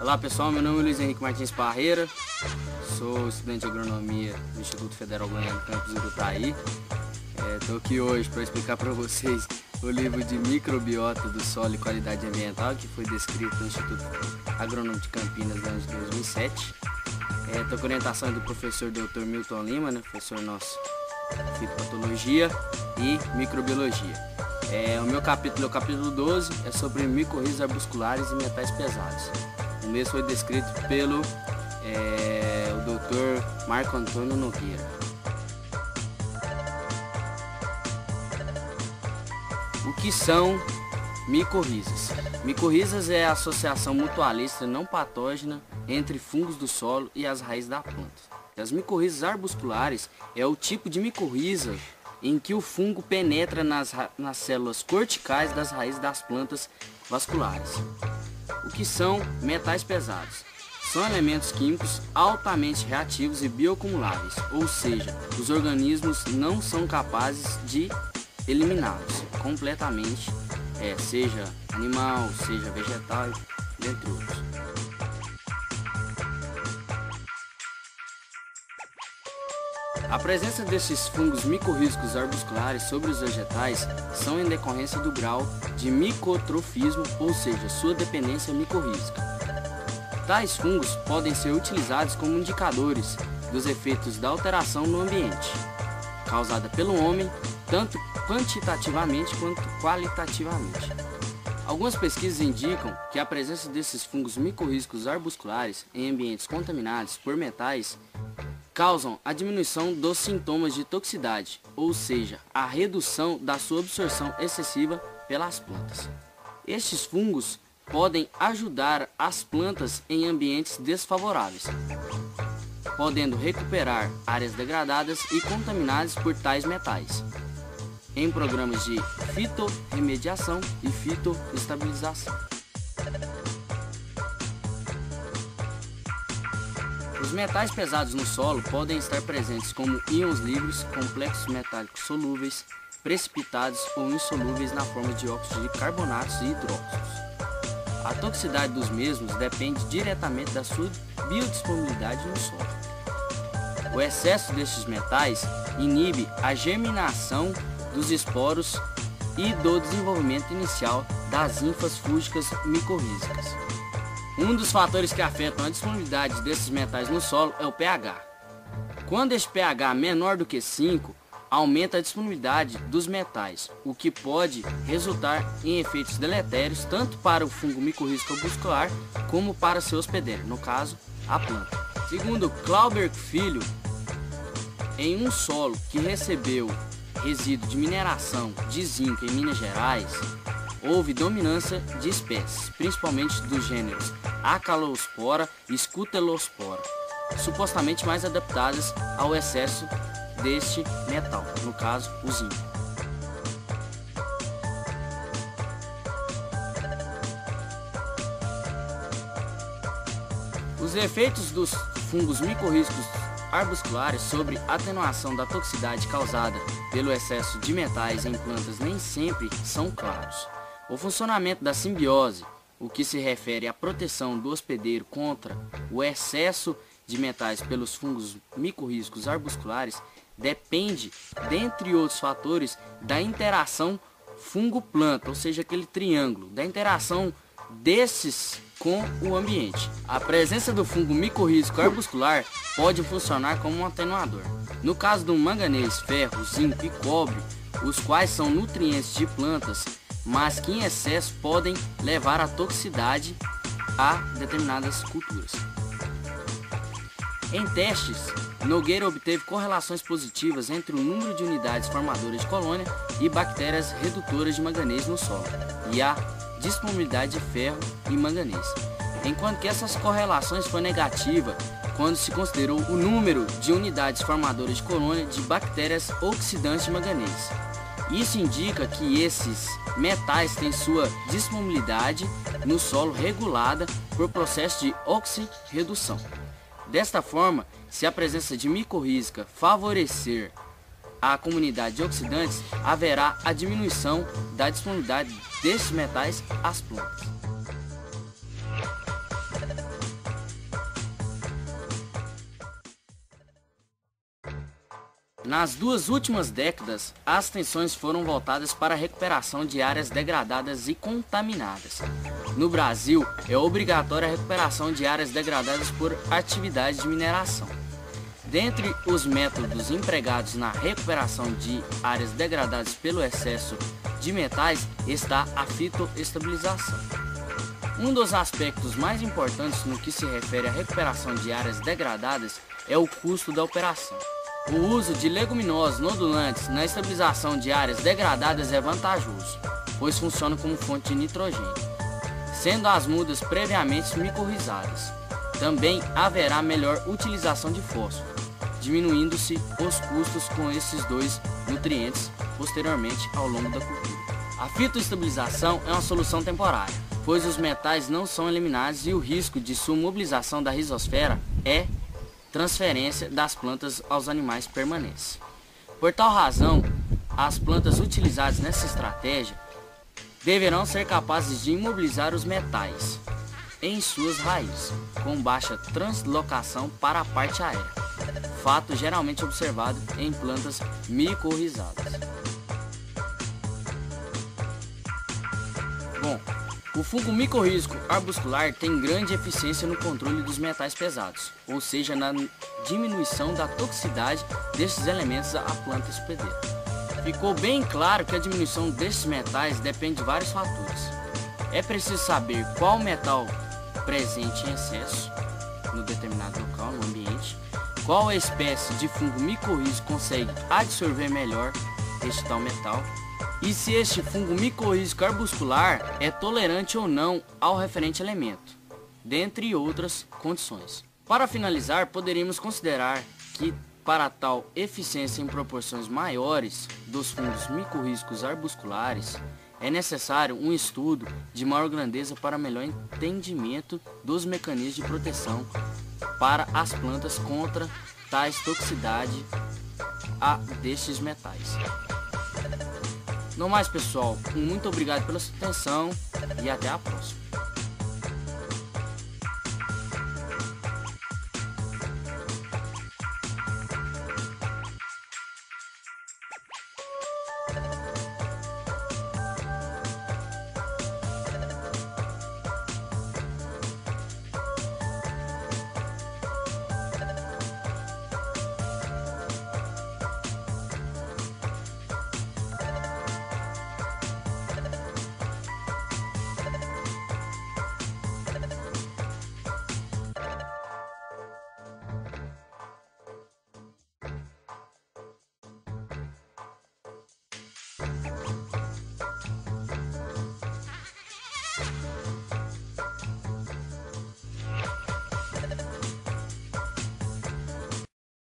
Olá pessoal, meu nome é Luiz Henrique Martins Parreira, sou estudante de agronomia do Instituto Federal Goiano Campus Urutaí. Estou aqui hoje para explicar para vocês o livro de microbiota do solo e qualidade ambiental que foi descrito no Instituto Agronômico de Campinas no ano de 2007. Estou com orientação do professor Dr. Milton Lima, professor nosso de fitopatologia e microbiologia. O meu capítulo é o capítulo 12, é sobre micorrizas arbusculares e metais pesados. O mesmo foi descrito pelo o Dr. Marco Antônio Nogueira. O que são micorrizas? Micorrizas é a associação mutualista não patógena entre fungos do solo e as raízes da planta. As micorrizas arbusculares é o tipo de micorriza em que o fungo penetra nas células corticais das raízes das plantas vasculares. O que são metais pesados? São elementos químicos altamente reativos e bioacumuláveis, ou seja, os organismos não são capazes de eliminá-los completamente, seja animal, seja vegetal, dentre outros. A presença desses fungos micorrízicos arbusculares sobre os vegetais são em decorrência do grau de micotrofismo, ou seja, sua dependência micorrízica. Tais fungos podem ser utilizados como indicadores dos efeitos da alteração no ambiente, causada pelo homem, tanto quantitativamente quanto qualitativamente. Algumas pesquisas indicam que a presença desses fungos micorrízicos arbusculares em ambientes contaminados por metais causam a diminuição dos sintomas de toxicidade, ou seja, a redução da sua absorção excessiva pelas plantas. Estes fungos podem ajudar as plantas em ambientes desfavoráveis, podendo recuperar áreas degradadas e contaminadas por tais metais, em programas de fitorremediação e fitoestabilização. Os metais pesados no solo podem estar presentes como íons livres, complexos metálicos solúveis, precipitados ou insolúveis na forma de óxidos de carbonatos e hidróxidos. A toxicidade dos mesmos depende diretamente da sua biodisponibilidade no solo. O excesso destes metais inibe a germinação dos esporos e do desenvolvimento inicial das hifas fúngicas micorrízicas. Um dos fatores que afetam a disponibilidade desses metais no solo é o pH. Quando este pH é menor do que 5, aumenta a disponibilidade dos metais, o que pode resultar em efeitos deletérios tanto para o fungo micorrízico arbuscular como para seu hospedeiro, no caso, a planta. Segundo Clauberg Filho, em um solo que recebeu resíduo de mineração de zinco em Minas Gerais, houve dominância de espécies, principalmente dos gêneros Acalospora e Scutellospora, supostamente mais adaptadas ao excesso deste metal, no caso, o zinco. Os efeitos dos fungos micorrízicos arbusculares sobre a atenuação da toxicidade causada pelo excesso de metais em plantas nem sempre são claros. O funcionamento da simbiose, o que se refere à proteção do hospedeiro contra o excesso de metais pelos fungos micorrízicos arbusculares, depende, dentre outros fatores, da interação fungo-planta, ou seja, aquele triângulo, da interação desses com o ambiente. A presença do fungo micorrízico arbuscular pode funcionar como um atenuador. No caso do manganês, ferro, zinco e cobre, os quais são nutrientes de plantas, mas que em excesso podem levar à toxicidade a determinadas culturas. Em testes, Nogueira obteve correlações positivas entre o número de unidades formadoras de colônia e bactérias redutoras de manganês no solo e a disponibilidade de ferro e manganês, enquanto que essas correlações foram negativas quando se considerou o número de unidades formadoras de colônia de bactérias oxidantes de manganês. Isso indica que esses metais têm sua disponibilidade no solo regulada por processo de oxirredução. Desta forma, se a presença de micorrízica favorecer a comunidade de oxidantes, haverá a diminuição da disponibilidade destes metais às plantas. Nas 2 últimas décadas, as atenções foram voltadas para a recuperação de áreas degradadas e contaminadas. No Brasil, é obrigatória a recuperação de áreas degradadas por atividades de mineração. Dentre os métodos empregados na recuperação de áreas degradadas pelo excesso de metais está a fitoestabilização. Um dos aspectos mais importantes no que se refere à recuperação de áreas degradadas é o custo da operação. O uso de leguminosas nodulantes na estabilização de áreas degradadas é vantajoso, pois funciona como fonte de nitrogênio, sendo as mudas previamente micorrizadas. Também haverá melhor utilização de fósforo, diminuindo-se os custos com esses 2 nutrientes posteriormente ao longo da cultura. A fitoestabilização é uma solução temporária, pois os metais não são eliminados e o risco de sua mobilização da rizosfera é transferência das plantas aos animais permanece. Por tal razão, as plantas utilizadas nessa estratégia deverão ser capazes de imobilizar os metais em suas raízes, com baixa translocação para a parte aérea, fato geralmente observado em plantas micorrizadas. Bom, o fungo micorrízico arbuscular tem grande eficiência no controle dos metais pesados, ou seja, na diminuição da toxicidade destes elementos à planta hospedeira. Ficou bem claro que a diminuição destes metais depende de vários fatores. É preciso saber qual metal presente em excesso no determinado local, no ambiente, qual espécie de fungo micorrízico consegue absorver melhor este tal metal, e se este fungo micorrízico arbuscular é tolerante ou não ao referente elemento, dentre outras condições. Para finalizar, poderíamos considerar que para tal eficiência em proporções maiores dos fungos micorrízicos arbusculares, é necessário um estudo de maior grandeza para melhor entendimento dos mecanismos de proteção para as plantas contra tais toxicidade destes metais. No mais, pessoal, muito obrigado pela sua atenção e até a próxima.